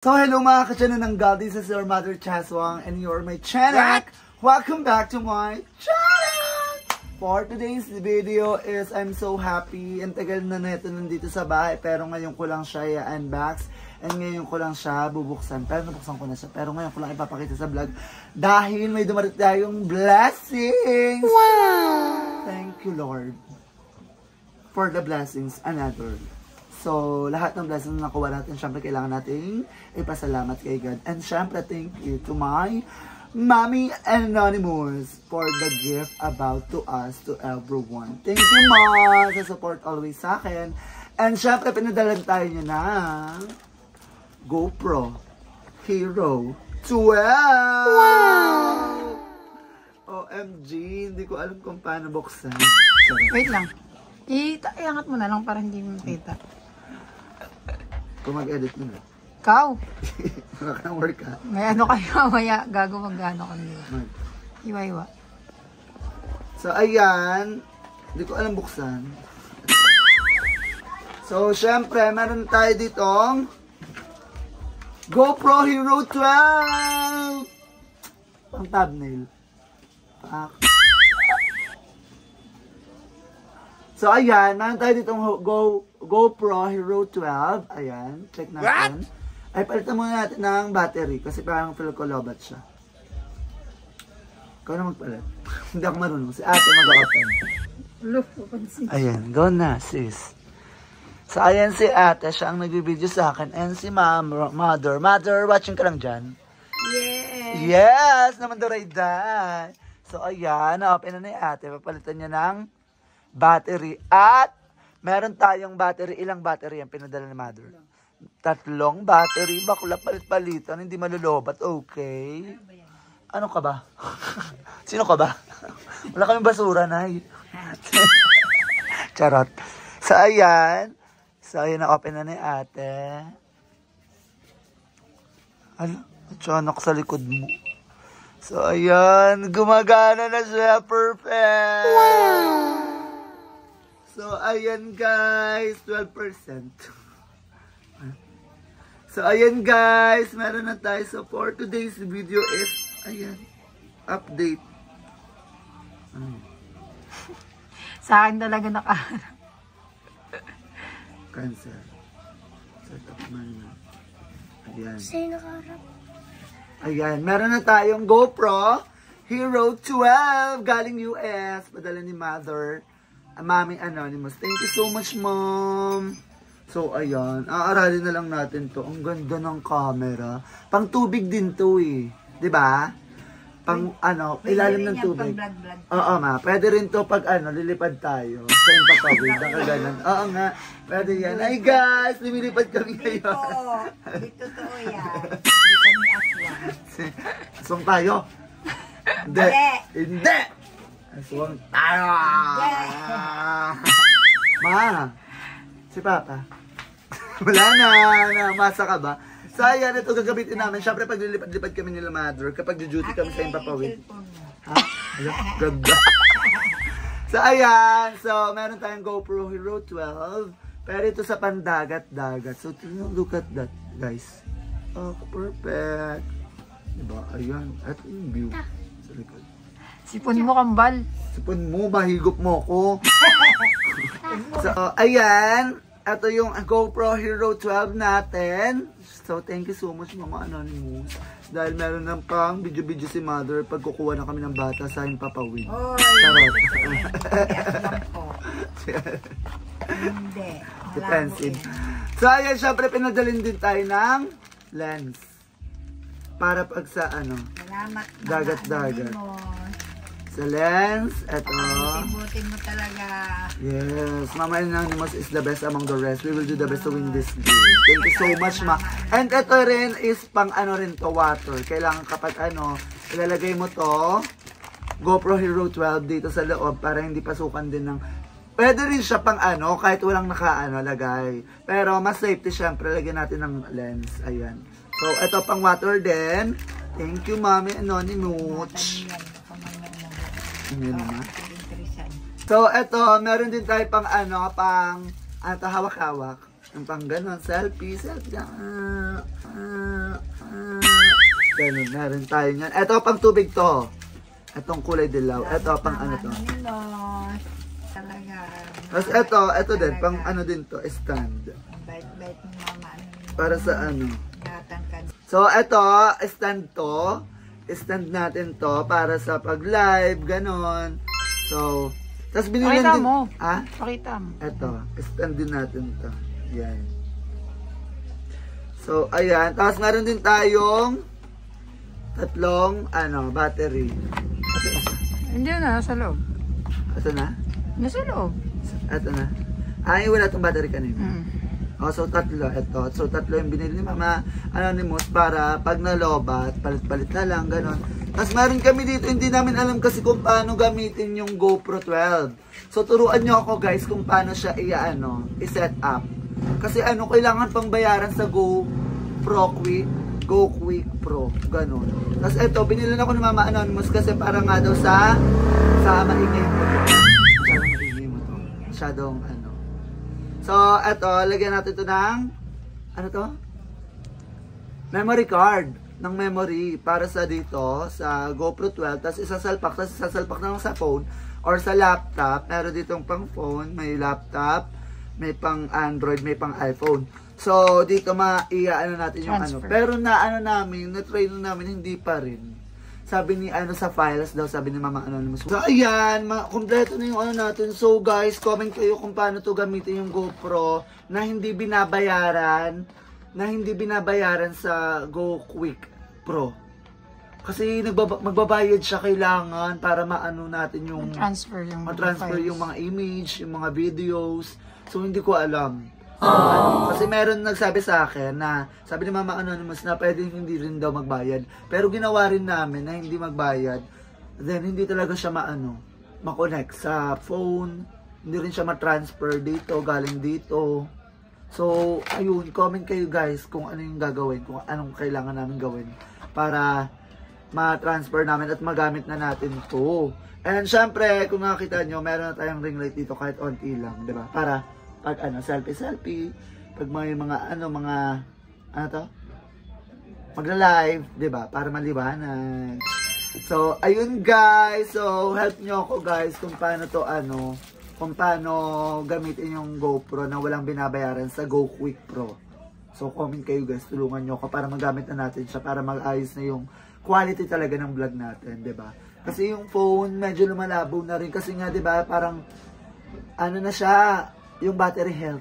So hello mga ka-channel ng God, this is your mother Chaswang and you're my channel. Welcome back to my channel! For today's video is I'm so happy. Ang tagal na neto nandito sa bahay pero ngayon ko lang siya i-unbox and ngayon ko lang siya bubuksan. Pero nabuksan ko na siya pero ngayon ko lang ipapakita sa vlog dahil may dumarit tayong blessings! Wow! Thank you Lord for the blessings another. So, lahat ng blessings na nakuha natin, syempre kailangan nating ipasalamat kay God. And syempre, thank you to my Mommy Anonymous for the gift about to us, to everyone. Thank you, Ma, sa support always sa akin. And syempre, pinadalan tayo niya ng GoPro Hero 12! Wow! OMG, hindi ko alam kung paano buksan. Wait lang. Iangat mo na lang para hindi mo makita. Kung mag-edit mo na. Ikaw? Wala ka ng workout. May ano kayo, maya gago mag-ano kanila. Iwa-iwa. So, ayan. Hindi ko alam buksan. So, syempre, meron tayo ditong GoPro Hero 12! Pang thumbnail. So, ayan. Meron tayo ditong GoPro Hero 12. Ayan. Check natin. What? Ay, palitan muna natin ng battery. Kasi parang feel ko lobat siya. Ikaw na magpalit. Hindi ako marunong. Si ate mag-open. Ayan. Go na, sis. So, ayan si ate. Siya ang nag-video sa akin. And si mother. Mother, watching ka lang dyan? Yes! Yes! Naman doray day. So, ayan. Na-open na ni ate. Papalitan niya ng battery. At meron tayong battery. Ilang battery ang pinadala ni mother? 3 battery. Bakla palit-palitan. Hindi malulobat. Okay. Ano ka ba? Sino ka ba? Wala kaming basura, nay. Charot. So, ayan. So, ayan na-open na ni ate. Ano? Tiyanak sa likod mo. So, ayan. Gumagana na siya. Perfect. Wow! So, ayan guys, 12%. So, ayan guys, meron na tayo. So, for today's video is, ayan, update. Sa akin talaga Cancel. Set up man. Ayan. Sa'yo nakaharap. Ayan, meron na tayong GoPro Hero 12 galing US. Padala ni Mother. Mommy Anonymous. Thank you so much, Mom. So, ayan. Aaralin na lang natin to. Ang ganda ng camera. Pang tubig din to eh. Diba? Pang, ilalim ng tubig. Oo, ma. Pwede rin to pag, lilipad tayo. Sa yung papawid. Nakaganan. Oo nga. Pwede yan. Ay, guys! Lumilipad kami ngayon. Dito to yan. Dito kami aswang. Aswang tayo. Hindi. Hindi. Aswang tayo! Ma! Si Papa? Wala na! Masa ka ba? So, ayan, ito gagamitin namin. Siyempre, pag lilipad-lipad kami nila mother, kapag duty kami sa yung papawid. Ha? Ganda! So, ayan. So, meron tayong GoPro Hero 12. Pero ito sa pandagat-dagat. So, look at that, guys. Oh, perfect. Diba? Ayan. At yung view. Sa likod. Sipon mo, kambal. Sipon mo, mahigop mo ko. So, ayan. Ito yung GoPro Hero 12 natin. So, thank you so much, Mama Anonymous. Dahil meron ng pang video-video si Mother pag kukuha na kami ng bata sa Himpapawid. Charot. Hindi. Defensive. So, ayan, syempre, pinadalin din tayo ng lens. Para pag sa, Salamat, dagat-dagat. Sa lens, eto. Buti mo talaga. Yes, Mama Anonymous is the best among the rest. We will do the best to win this game. Thank you so much, Ma. And ito rin is pang rin to, water. Kailangan kapag ilalagay mo to, GoPro Hero 12 dito sa loob para hindi pasukan din ng... Pwede rin siya pang kahit walang lagay. Pero mas safety syempre, lagyan natin ng lens. Ayan. So, ito pang water din. Thank you, Mami Anonymous. So, eto, meron din tayo pang hawak-hawak. Yung pang ganon, selfie. Ganon, meron tayo yan. Ito, pang tubig to. Itong kulay dilaw. Ito, pang ano to. Talaga. Tapos ito din, pang ano din to, stand. Bait-bait ni mama. Para sa ano. Natangkad. So, ito, stand to. Stand natin to para sa pag-live, ganon. So, tapos binili Pakita din. mo. Ha? Pakita mo. Ito, stand din natin to. Yan. So, ayan. Tapos meron din tayong tatlong, battery. Hindi na, nasa loob. Ito na? Nasa loob. Ito na. Ay, wala itong battery kanina. So tatlo, ito. So tatlo yung binili ni Mama Anonymous para pag nalobat, palit-palit na lang, ganon. Tapos meron kami dito, hindi namin alam kasi kung paano gamitin yung GoPro 12. So turuan nyo ako guys kung paano siya i-set up. Kasi kailangan pang bayaran sa GoPro Quick, Go Quick Pro, ganon. Tapos ito, binili na ako ni Mama Anonymous kasi para nga daw sa maingay mo to. Masyadong maingay mo to. Masyadong So, eto, lagyan natin ito ng, memory card, ng memory, para sa dito, sa GoPro 12, tapos isasalpak na lang sa phone, or sa laptop. Meron ditong pang phone, may laptop, may pang Android, may pang iPhone. So, dito natin yung transfer. Pero na-try namin, hindi pa rin. Sabi ni sa files daw, sabi ni Mama Anonymous. So ayan, kompleto na yung natin. So guys, comment kayo kung paano to gamitin yung GoPro na hindi binabayaran sa Go Quick Pro. Kasi magbabayad siya kailangan para maano natin yung transfer yung mga image, yung mga videos. So hindi ko alam. Kasi meron nagsabi sa akin na sabi ni Mama Anonymous na pwedeng hindi rin daw magbayad. Pero ginawa rin namin na hindi magbayad. Then hindi talaga siya ma-connect sa phone. Hindi rin siya ma-transfer dito, galing dito. So, ayun, comment kayo guys kung ano yung gagawin, kung anong kailangan namin gawin para ma-transfer namin at magamit na natin to. And syempre, kung nakita nyo, meron na tayong ring light dito kahit onti lang, 'di ba? Para pag selfie, pag may mga magla-live, 'di ba? Para maliwanag. So, ayun guys. So, help nyo ako guys kung paano to kung paano gamitin yung GoPro na walang binabayaran sa Go Quick Pro. So, comment kayo guys, tulungan nyo ako para magamit na natin siya, para mag-ayos na yung quality talaga ng vlog natin, 'di ba? Kasi yung phone medyo lumalabo na rin kasi nga 'di ba, parang na siya, yung battery health,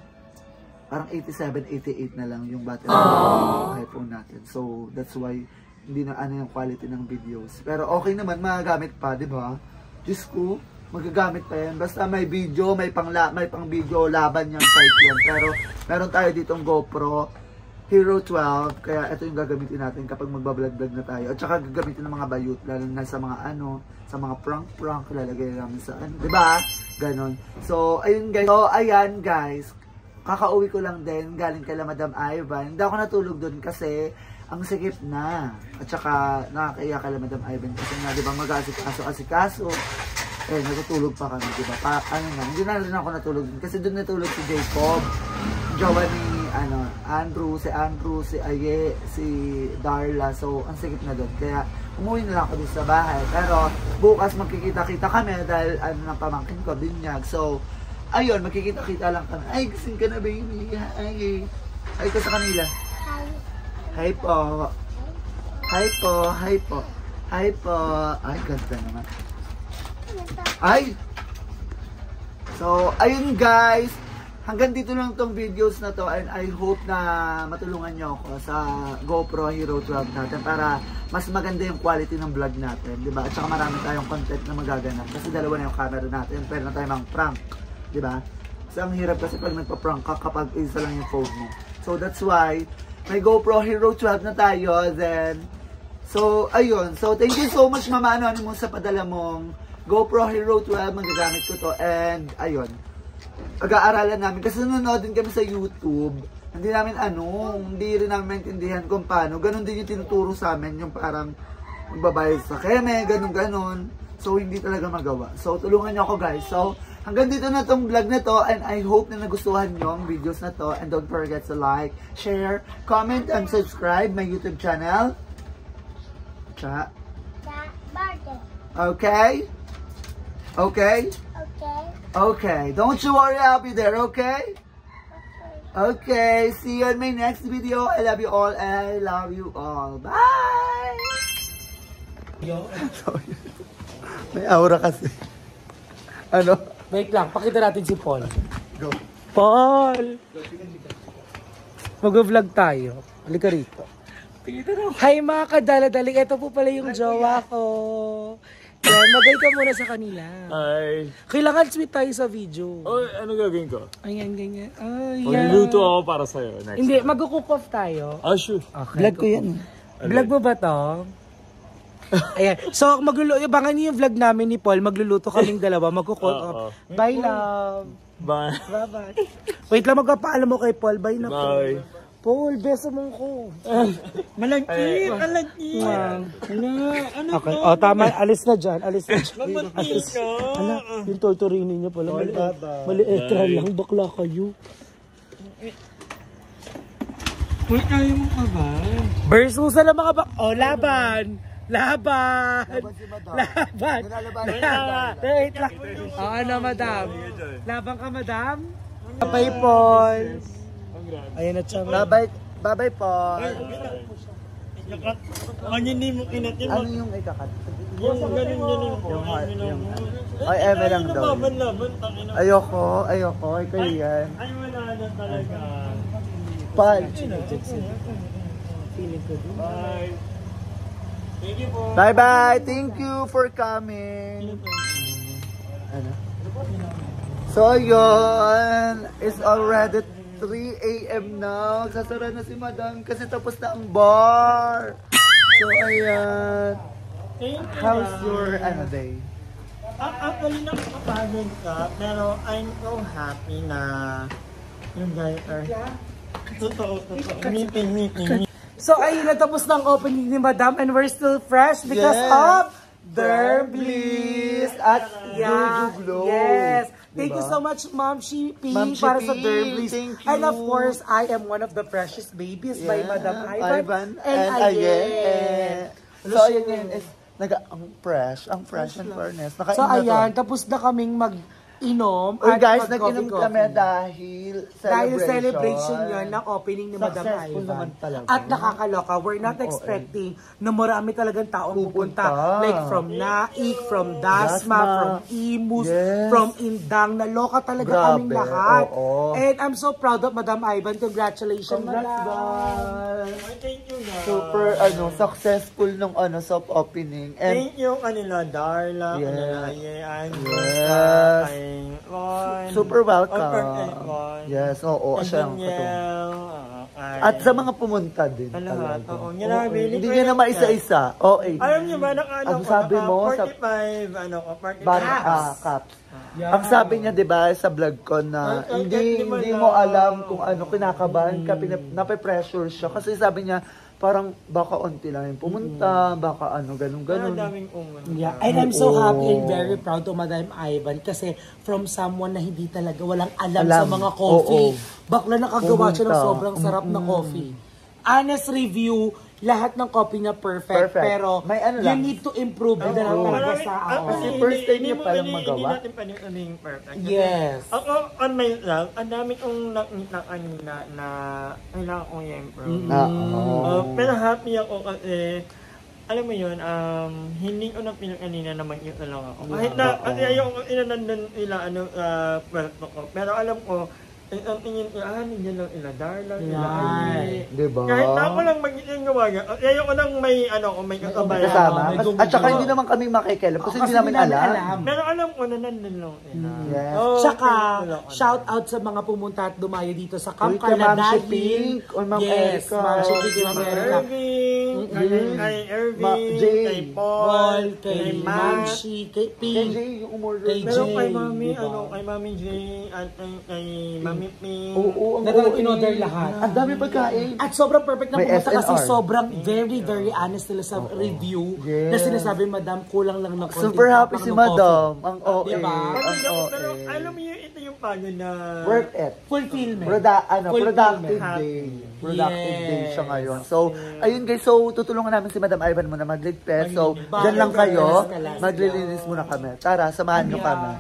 parang 87, 88 na lang yung battery health ng iPhone natin. So, that's why, hindi na yung quality ng videos. Pero okay naman, magagamit pa, di ba? Diyos ko, magagamit pa yan. Basta may video, may pang video, laban yung fight yan. Pero, meron tayo ditong GoPro Hero 12, kaya ito yung gagamitin natin kapag magbablog-vlog na tayo. At saka gagamitin ng mga bayut, lalo na sa mga sa mga prank, lalagay namin sa di ba? Ganon. So, ayun guys. So, ayan guys. Kakauwi ko lang din. Galing kay Madam Ivan. Hindi ako natulog doon kasi ang sikip na. At saka nakakaiya kay Madam Ivan. Kasi nga, di ba, mag-asikaso. Eh, natutulog pa kami, di ba? Hindi na rin ako natulog doon. Kasi doon natulog si Jacob. Jowa ni, Andrew, si Aye, si Darla. So, ang sikip na doon. Kaya, umuwi na lang ako dito sa bahay. Pero, bukas magkikita-kita kami dahil ng pamangkin ko, binyag. So, ayun, magkikita-kita lang kami. Ay, gising ka na, baby. Ay ka sa kanila. Hi po. Hi po. Hi po. Hi po. Ay, ganda naman. Ay! So, ayun guys. Hanggang dito lang tong videos na to, and I hope na matulungan nyo ako sa GoPro Hero 12 natin para mas maganda yung quality ng vlog natin, di ba? At saka marami tayong content na magaganap kasi dalawa na yung camera natin, pero na tayo mang prank, di ba? Kasi ang hirap kasi pag nagpa-prank ka kapag isa lang yung phone mo. So that's why may GoPro Hero 12 na tayo. Then so ayun, so thank you so much Mama Anonymous sa padala mong GoPro Hero 12. Magagamit ko to, and ayun, pag-aaralan namin kasi nanonood din kami sa YouTube. Hindi namin hindi rin namin maintindihan kung paano. Ganon din yung tinuturo sa amin, yung parang magbabayad sa keme, ganon. So, hindi talaga magawa. So, tulungan nyo ako guys. So, hanggang dito na tong vlog na to, and I hope na nagustuhan nyo ang videos na to, and don't forget to like, share, comment, and subscribe my YouTube channel. Okay? Okay? Okay. Don't you worry, I'll be there, okay? Okay, see you in my next video. I love you all, and I love you all. Bye! Sorry. May aura kasi. Ano? Wait lang, pakita natin si Paul. Go. Paul! Mag-vlog tayo. Halika rito. Hi mga kadala-dali. Ito po pala yung jowa ko. Yan, magay ka muna sa kanila. Ay. Kailangan sweet tayo sa video. Oh, ano gagawin ko? Ayan, ganyan. Ay, Magluluto ako para sa'yo next Hindi, time. mag-cook off tayo. Ah, sure. Okay. Vlog ko yan. Vlog mo ba to? Ayan. So, abangan niyo yung vlog namin ni Paul. Magluluto kaming dalawa. Mag-cook off. Bye, love. Bye. Bye-bye. Wait lang, magpapaalam mo kay Paul. Bye na, Paul. Bye. Paul, beso mo ko. Malagkit, malagkit. Ano Okay. Oh, tama. Alis na dyan. Alis na dyan. Magmatil ka. Ala, yung torturini niya pala. Maliitra lang. Bakla kayo. Uy, kaya mo ka ba? Versus na mga Oh, laban. Laban. Laban si Madam. Laban. Nilalaban. Wait lang. Oh, ano, madam? Laban ka, madam? Bye, Paul. Ayan na siya. Bye-bye po. Ano hindi mo kinatin? Ano yung ikakat? Yung ganun. Ay, eme lang daw. Laban. Ayoko. Ikaw yan. Ay, wala na talaga. Pal. Bye. Thank you po. Bye-bye. Thank you for coming. Ano? So, yun. It's already 3 a.m. na. Sasara na si Madam kasi tapos na ang bar. So, ayan. How's your day? Actually, nakakapagod ka, pero I'm so happy na yung guys are... Totoo. Meeting. So, ayun, natapos na ang opening ni Madam and we're still fresh because Yes. of Derm Bliss at Juju Glow. Yes. Thank Diba? you so much, Ma'am Shippy, Ma'am para sa Shippy, Derm Bliss. thank you. And of course, I am one of the precious babies by Madam Ivan. And Ayen. So, ayan yun. Ang fresh and fairness. So, Nakain na to. ayan, tapos na kaming mag-inom. Uy at guys, mag-coffee. nag-inom kami dahil celebration yun ng opening ni Madam Successful Ivan. naman talaga. At nakakaloka, we're not expecting na marami talagang taong pupunta. Pupunta. Like from Naik, from Dasma, from Imus, Yes. from Indang. Naloka talaga Grabe, kaming lahat. oo. And I'm so proud of Madam Ivan. Congratulations, Congrats, Madam. guys. Thank you, guys. Super, successful nung soft opening. And Thank you kanila, Darla, Yes. kanila, Ayen, Yes. kay Ron. super welcome. Ron. Yes, oo. And Siya ang katulong. Danielle, At sa mga pumunta din. lahat, talaga. oo. Nilabili Hindi ko nyo na yun. maisa-isa. Okay. Alam niyo ba, Ang sabi mo, 45, 45 caps. Ang sabi niya, di ba, sa vlog ko na hindi mo alam kung ano, kinakabahan ka, nape-pressure siya. Kasi sabi niya, parang baka onti lang yung pumunta, baka ganun. daming Yeah, and I'm so happy and very proud to Madam Ivan kasi from someone na hindi talaga walang alam sa mga coffee, bakla nakagawa siya ng Pumunta. sobrang sarap na coffee. Honest review, lahat ng coffee niya perfect. Perfect. Pero May you lang. need to improve din na talaga sa Kasi first time niya palang magawa. Hindi natin pa rin perfect. Kasi Yes. Ako, on my love, ang dami kong nakita kanina na kailangan kong i-improve. Pero happy ako kasi, alam mo yun, hindi ko na pinag-anina na mag-eat na lang ako. Kahit na, kasi ayoko inanandun pwerto ko. Pero alam ko, ang tingin ko, nandiyan lang ila Darla, ila Aye. Diba? Kahit na ako lang mag-eat yung gawaga, ayoko lang may kasabay. Kasama. At saka hindi naman kami makikialam kasi hindi namin alam. Pero alam ko na nandun lang ila. Yes. Tsaka, shout out sa mga pumunta at dumayo dito sa Camp Uy, kay Ma'am Carla Shipping, o Ma'am Yes, Erica. Ma'am Shipping, Ma'am Erica. Kay Irving, Jay. kay Paul, Paul, kay kay Ma'am Matt. Shi, kay P. Kay Jay, yung umorder. Kay Pero Jay, kay Mami, diba? kay Mami Jay, at kay Mami Ping. Oo, ang Nagkaroon in-order lahat. Ang dami pagkain. At sobrang perfect na May pumunta kasi SNR. sobrang very honest nila sa review. Na sinasabi, madam, kulang lang ng konti. Super happy si madam. Ang OA. Diba? Pero alam mo yun, ito yung pagod na... Worth it. Fulfillment. Productive day. Productive day siya ngayon. So, ayun guys, so tutulungan namin si Madam Ivan muna magligpit. So, dyan lang kayo. Maglilinis muna kami. Tara, samahan nyo kami.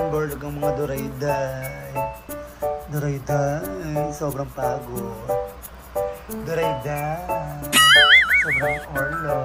Borlog ang mga durayday. Durayday, sobrang pagod. Durayday, sobrang orlo.